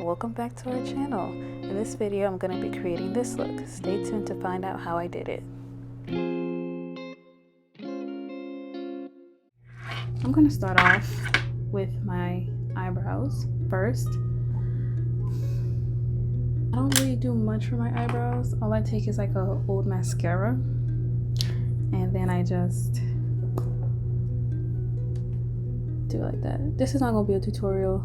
Welcome back to our channel. In this video I'm going to be creating this look. Stay tuned to find out how I did it. I'm going to start off with my eyebrows first. I don't really do much for my eyebrows. All I take is like a old mascara and then I just do it like that. This is not going to be a tutorial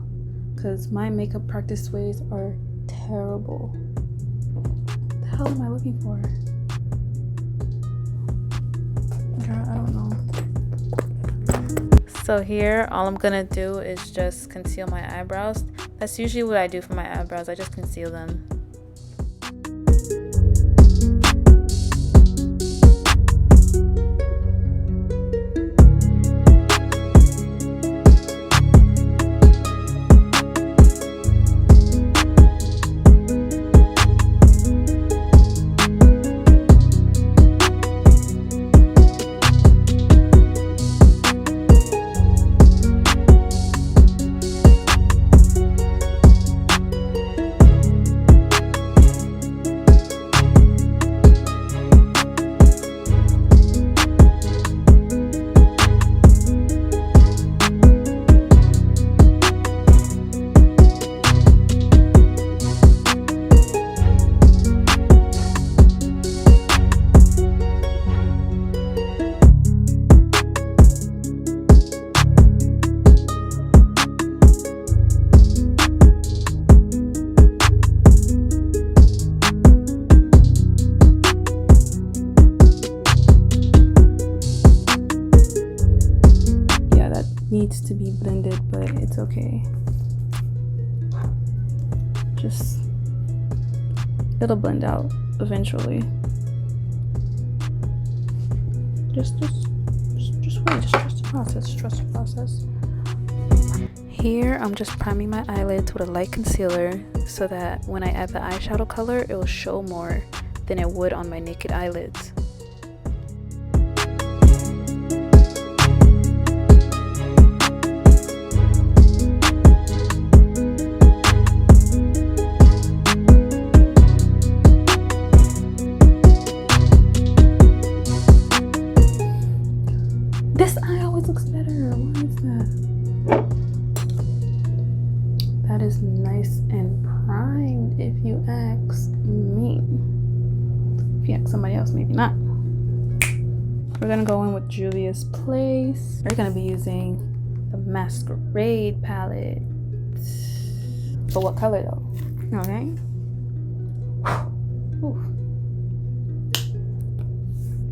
because my makeup practice ways are terrible. What the hell am I looking for? Girl, I don't know. So here, all I'm gonna do is just conceal my eyebrows. That's usually what I do for my eyebrows. I just conceal them. Needs to be blended, but it's okay. Just it'll blend out eventually. Just wait, just trust the process. Here I'm just priming my eyelids with a light concealer so that when I add the eyeshadow color it will show more than it would on my naked eyelids. This eye always looks better. Why is that? That is nice and primed if you ask me. If you ask somebody else, maybe not. We're gonna go in with Juvia's Place. We're gonna be using the Masquerade palette. But what color though? Okay. Ooh.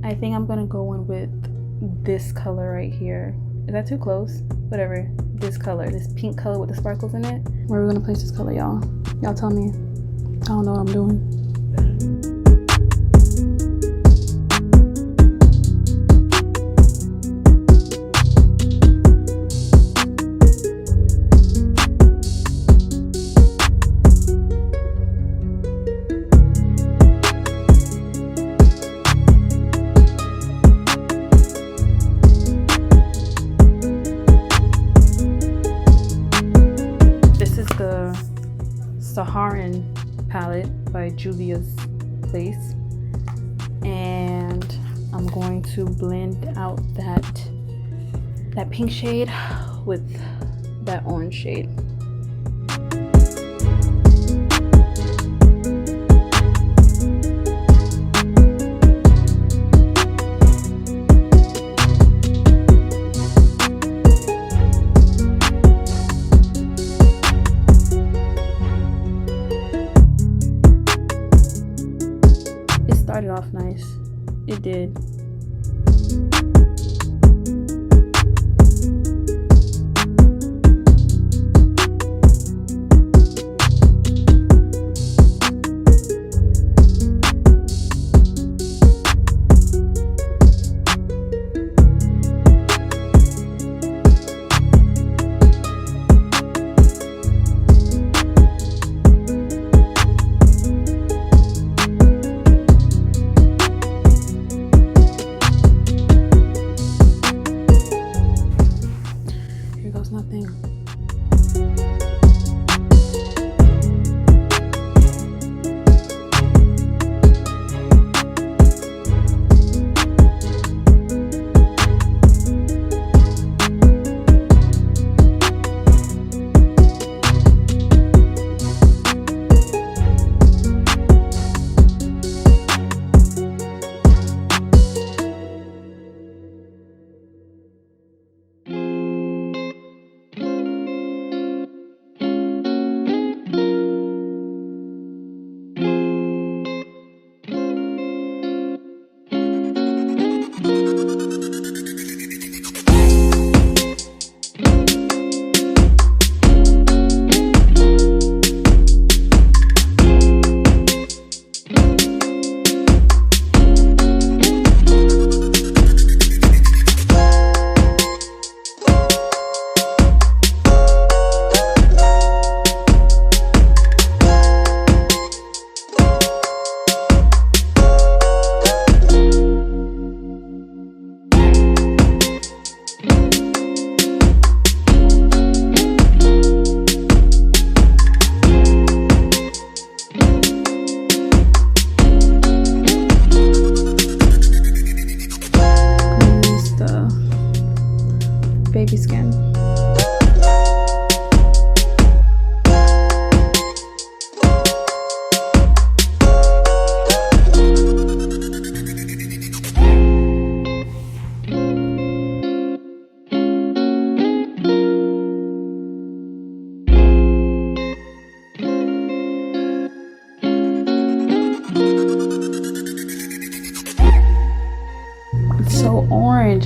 I think I'm gonna go in with this color right here. Is that too close? Whatever. This color, this pink color with the sparkles in it. Where are we gonna place this color, y'all? Y'all tell me. I don't know what I'm doing. Saharan palette by Juvia's Place, and I'm going to blend out that pink shade with that orange shade. Started off nice. It did.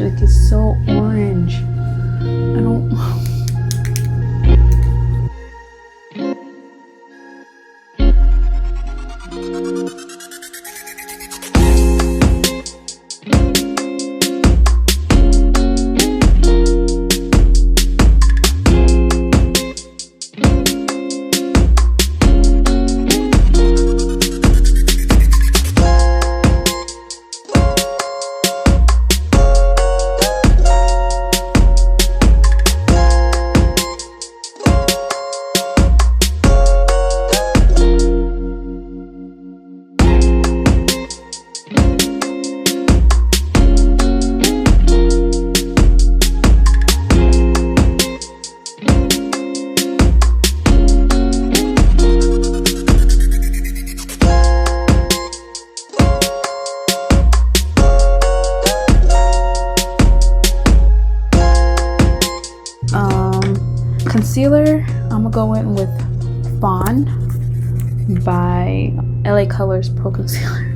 orange. Like, it's so orange. I don't... Concealer, I'm gonna go in with Fawn by LA Colors Pro Concealer.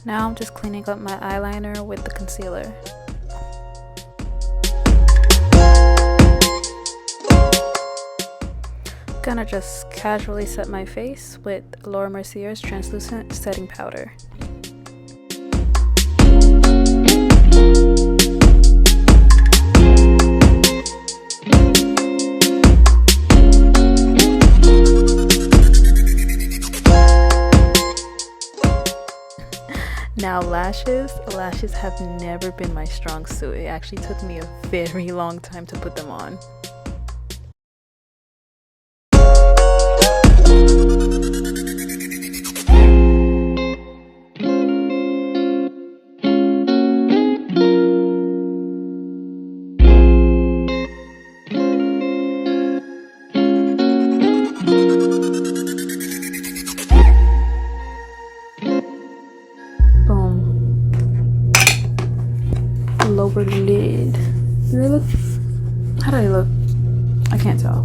Now I'm just cleaning up my eyeliner with the concealer. Gonna just casually set my face with Laura Mercier's translucent setting powder. Now lashes have never been my strong suit. It actually took me a very long time to put them on. Lower lid. Do they look? How do they look? I can't tell.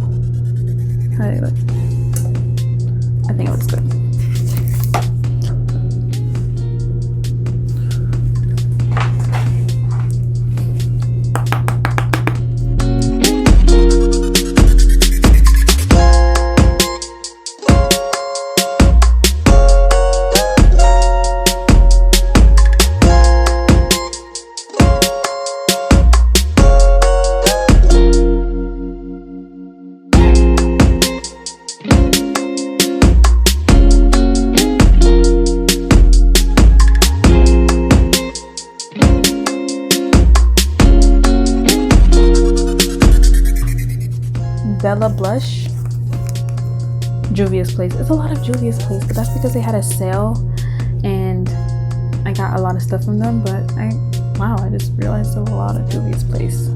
How do they look? I think it looks good. Bella blush, Juvia's Place. It's a lot of Juvia's Place, but that's because they had a sale and I got a lot of stuff from them. But wow, I just realized there was a lot of Juvia's Place.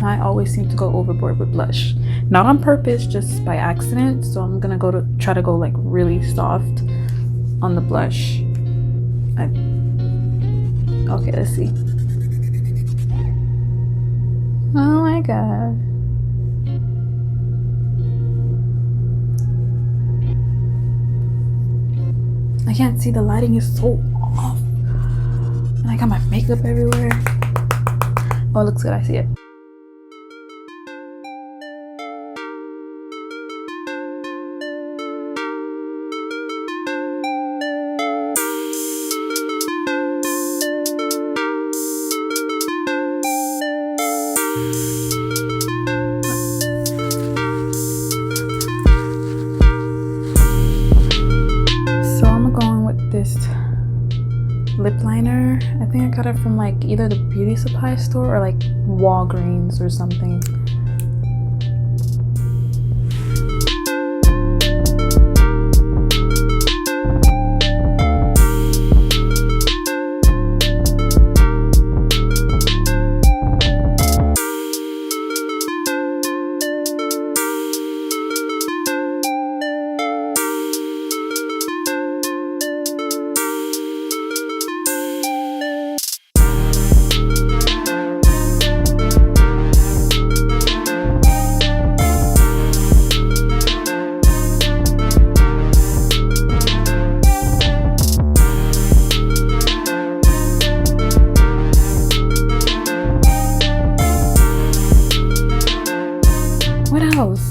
I always seem to go overboard with blush, not on purpose, just by accident. So I'm gonna try to go like really soft on the blush. Okay, let's see. Oh my god. I can't see, the lighting is so off. And I got my makeup everywhere. Oh, it looks good, I see it. this lip liner. I think I got it from like either the beauty supply store or like Walgreens or something.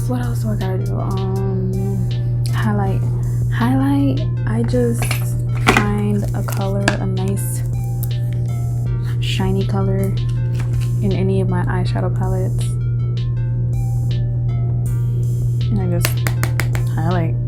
What else do I gotta do? Highlight. I just find a color, a nice shiny color in any of my eyeshadow palettes, and I just highlight.